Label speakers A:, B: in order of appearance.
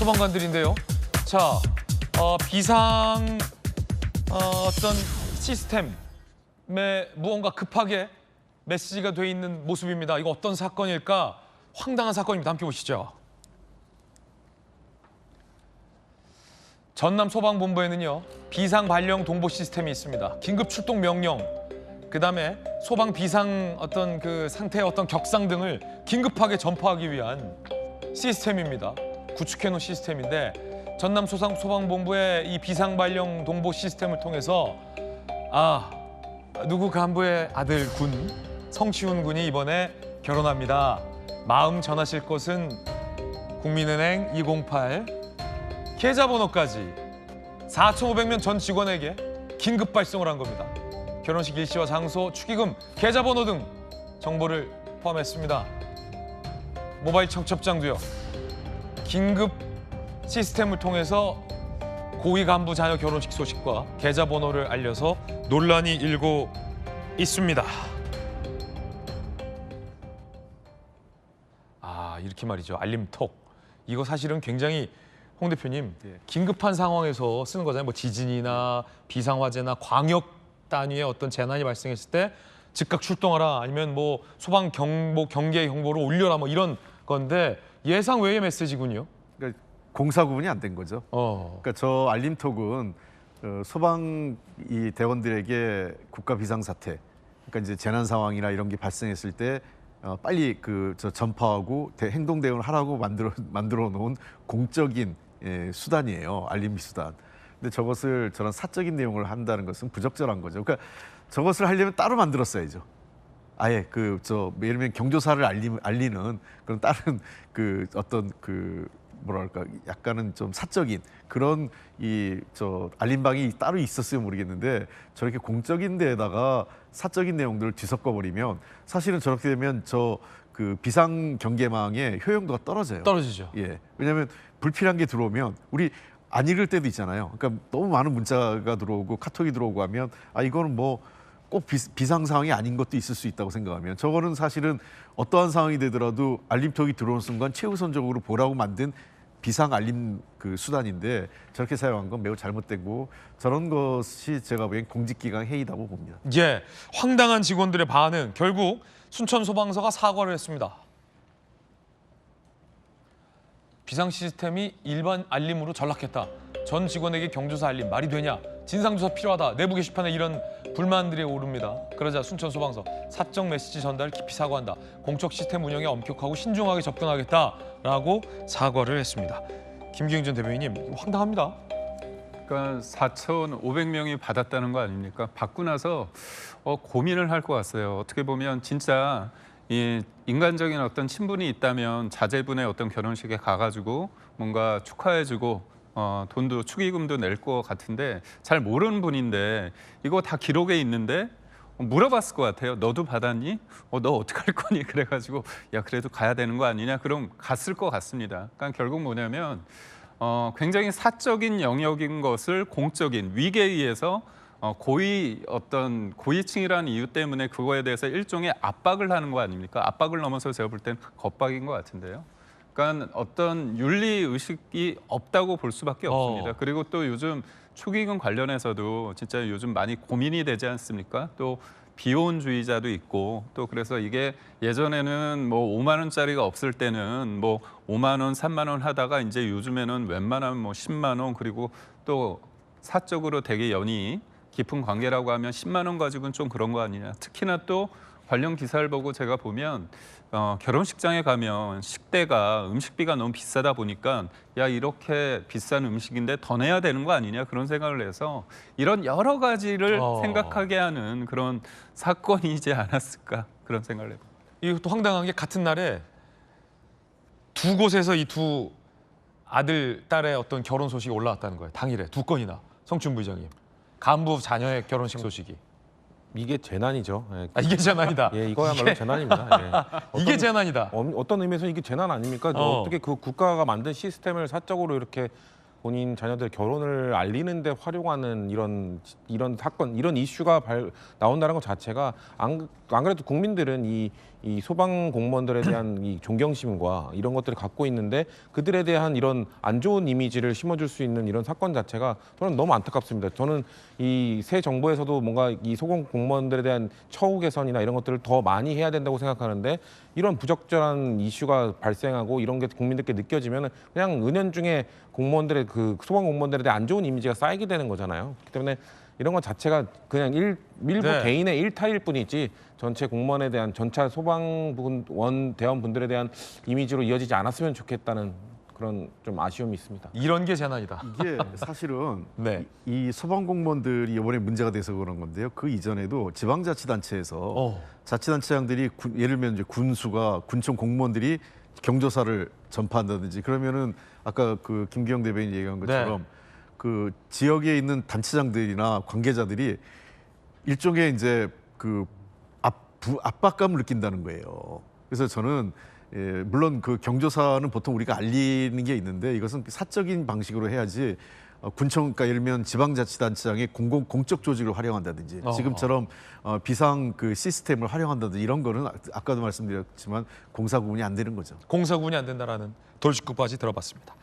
A: 소방관들인데요. 자, 비상 어떤 시스템에 무언가 급하게 메시지가 돼 있는 모습입니다. 이거 어떤 사건일까? 황당한 사건입니다. 함께 보시죠. 전남 소방본부에는요, 비상 발령 동보 시스템이 있습니다. 긴급 출동 명령, 그다음에 소방 비상 어떤 그 상태의 어떤 격상 등을 긴급하게 전파하기 위한 시스템입니다. 구축해 놓은 시스템인데 전남 소방본부의 이 비상 발령 동보 시스템을 통해서 누구 간부의 아들 군 성시훈 군이 이번에 결혼합니다. 마음 전하실 것은 국민은행 208 계좌번호까지 4,500명 전 직원에게 긴급 발송을 한 겁니다. 결혼식 일시와 장소, 축의금, 계좌번호 등 정보를 포함했습니다. 모바일 청첩장도요. 긴급 시스템을 통해서 고위 간부 자녀 결혼식 소식과 계좌번호를 알려서 논란이 일고 있습니다. 이렇게 말이죠. 알림톡. 이거 사실은 굉장히 홍 대표님, 긴급한 상황에서 쓰는 거잖아요. 뭐 지진이나 비상화재나 광역 단위의 어떤 재난이 발생했을 때 즉각 출동하라, 아니면 뭐 소방 경보 경계 경보를 올려라, 뭐 이런 건데 예상 외의 메시지군요.
B: 그러니까 공사 구분이 안 된 거죠. 그러니까 저 알림톡은 소방 이 대원들에게 국가 비상사태, 그러니까 이제 재난 상황이나 이런 게 발생했을 때 빨리 저 전파하고 행동 대응을 하라고 만들어 놓은 공적인 수단이에요. 알림비 수단. 근데 저것을 저런 사적인 내용을 한다는 것은 부적절한 거죠. 그러니까 저것을 하려면 따로 만들었어야죠. 아예 예를 들면 경조사를 알리는 그런 다른 어떤 뭐랄까 약간은 좀 사적인 그런 알림방이 따로 있었으면 모르겠는데 저렇게 공적인 데에다가 사적인 내용들을 뒤섞어 버리면 사실은 저렇게 되면 비상 경계망의 효용도가 떨어져요.
A: 떨어지죠.
B: 예. 왜냐하면 불필요한 게 들어오면 우리 안 읽을 때도 있잖아요. 그러니까 너무 많은 문자가 들어오고 카톡이 들어오고 하면 이거는 뭐 꼭 비상 상황이 아닌 것도 있을 수 있다고 생각하면 저거는 사실은 어떠한 상황이 되더라도 알림톡이 들어오는 순간 최우선적으로 보라고 만든 비상 알림 수단인데 저렇게 사용한 건 매우 잘못되고 저런 것이 제가 보기엔 공직기강 해이다고 봅니다.
A: 예, 황당한 직원들의 반응. 결국 순천소방서가 사과를 했습니다. 비상 시스템이 일반 알림으로 전락했다. 전 직원에게 경조사 알림 말이 되냐? 진상조사 필요하다. 내부 게시판에 이런 불만들이 오릅니다. 그러자 순천소방서 사적 메시지 전달을 깊이 사과한다. 공적 시스템 운영에 엄격하고 신중하게 접근하겠다라고 사과를 했습니다. 김기웅 전 대변인님, 황당합니다.
C: 그러니까 4,500명이 받았다는 거 아닙니까? 받고 나서 고민을 할 것 같아요. 어떻게 보면 진짜 이 인간적인 어떤 친분이 있다면 자제분의 어떤 결혼식에 가가지고 뭔가 축하해주고 돈도 축의금도 낼 것 같은데 잘 모르는 분인데 이거 다 기록에 있는데 물어봤을 것 같아요. 너도 받았니? 너 어떡할 거니? 그래가지고 야 그래도 가야 되는 거 아니냐? 그럼 갔을 것 같습니다. 그러니까 결국 뭐냐면 굉장히 사적인 영역인 것을 공적인 위계에 의해서 고위층이라는 이유 때문에 그거에 대해서 일종의 압박을 하는 거 아닙니까? 압박을 넘어서 제가 볼 땐 겁박인 것 같은데요. 그러니까 어떤 윤리 의식이 없다고 볼 수밖에 없습니다. 그리고 또 요즘 축의금 관련해서도 진짜 요즘 많이 고민이 되지 않습니까? 또 비혼주의자도 있고 또 그래서 이게 예전에는 뭐 5만 원짜리가 없을 때는 뭐 5만 원, 3만 원 하다가 이제 요즘에는 웬만하면 뭐 10만 원, 그리고 또 사적으로 되게 연이 깊은 관계라고 하면 10만 원 가지고는 좀 그런 거 아니냐. 특히나 또 관련 기사를 보고 제가 보면 결혼식장에 가면 식대가 음식비가 너무 비싸다 보니까 야 이렇게 비싼 음식인데 더 내야 되는 거 아니냐 그런 생각을 해서 이런 여러 가지를 생각하게 하는 그런 사건이지 않았을까 그런 생각을 해봅니다.
A: 이것도 황당한 게 같은 날에 두 곳에서 이 두 아들, 딸의 어떤 결혼 소식이 올라왔다는 거예요. 당일에 두 건이나. 성춘 부의장님. 간부 자녀의 결혼식 소식이.
D: 이게 재난이죠.
A: 이게 재난이다.
D: 이거야말로 재난입니다.
A: 이게 재난이다.
D: 어떤 의미에서 이게 재난 아닙니까? 어떻게 그 국가가 만든 시스템을 사적으로 이렇게 본인 자녀들 결혼을 알리는데 활용하는 이런 사건, 이런 이슈가 나온다는 것 자체가 안 그래도 국민들은 이 이 소방 공무원들에 대한 이 존경심과 이런 것들을 갖고 있는데 그들에 대한 이런 안 좋은 이미지를 심어줄 수 있는 이런 사건 자체가 저는 너무 안타깝습니다. 저는 이 새 정부에서도 뭔가 이 소방 공무원들에 대한 처우 개선이나 이런 것들을 더 많이 해야 된다고 생각하는데 이런 부적절한 이슈가 발생하고 이런 게 국민들께 느껴지면 그냥 은연중에 공무원들의 그 소방 공무원들에 대한 안 좋은 이미지가 쌓이게 되는 거잖아요. 그렇기 때문에 이런 것 자체가 그냥 일부
A: 네.
D: 개인의 일탈일 뿐이지 전체 공무원에 대한 전체 소방원 대원분들에 대한 이미지로 이어지지 않았으면 좋겠다는 그런 좀 아쉬움이 있습니다.
A: 이런 게 재난이다.
B: 이게 사실은
A: 네.
B: 이 소방 공무원들이 이번에 문제가 돼서 그런 건데요. 그 이전에도 지방자치단체에서 자치단체장들이 예를 들면 이제 군수가 군청 공무원들이 경조사를 전파한다든지 그러면은 아까 그 김기영 대변인 얘기한 것처럼 그 지역에 있는 단체장들이나 관계자들이 일종의 이제 그 압박감을 느낀다는 거예요. 그래서 저는 물론 그 경조사는 보통 우리가 알리는 게 있는데 이것은 사적인 방식으로 해야지 군청, 그러니까 예를 들면 지방자치단체장이 공적 조직을 활용한다든지 지금처럼 비상 그 시스템을 활용한다든지 이런 거는 아까도 말씀드렸지만 공사 구분이 안 되는 거죠.
A: 공사 구분이 안 된다라는 돌직구까지 들어봤습니다.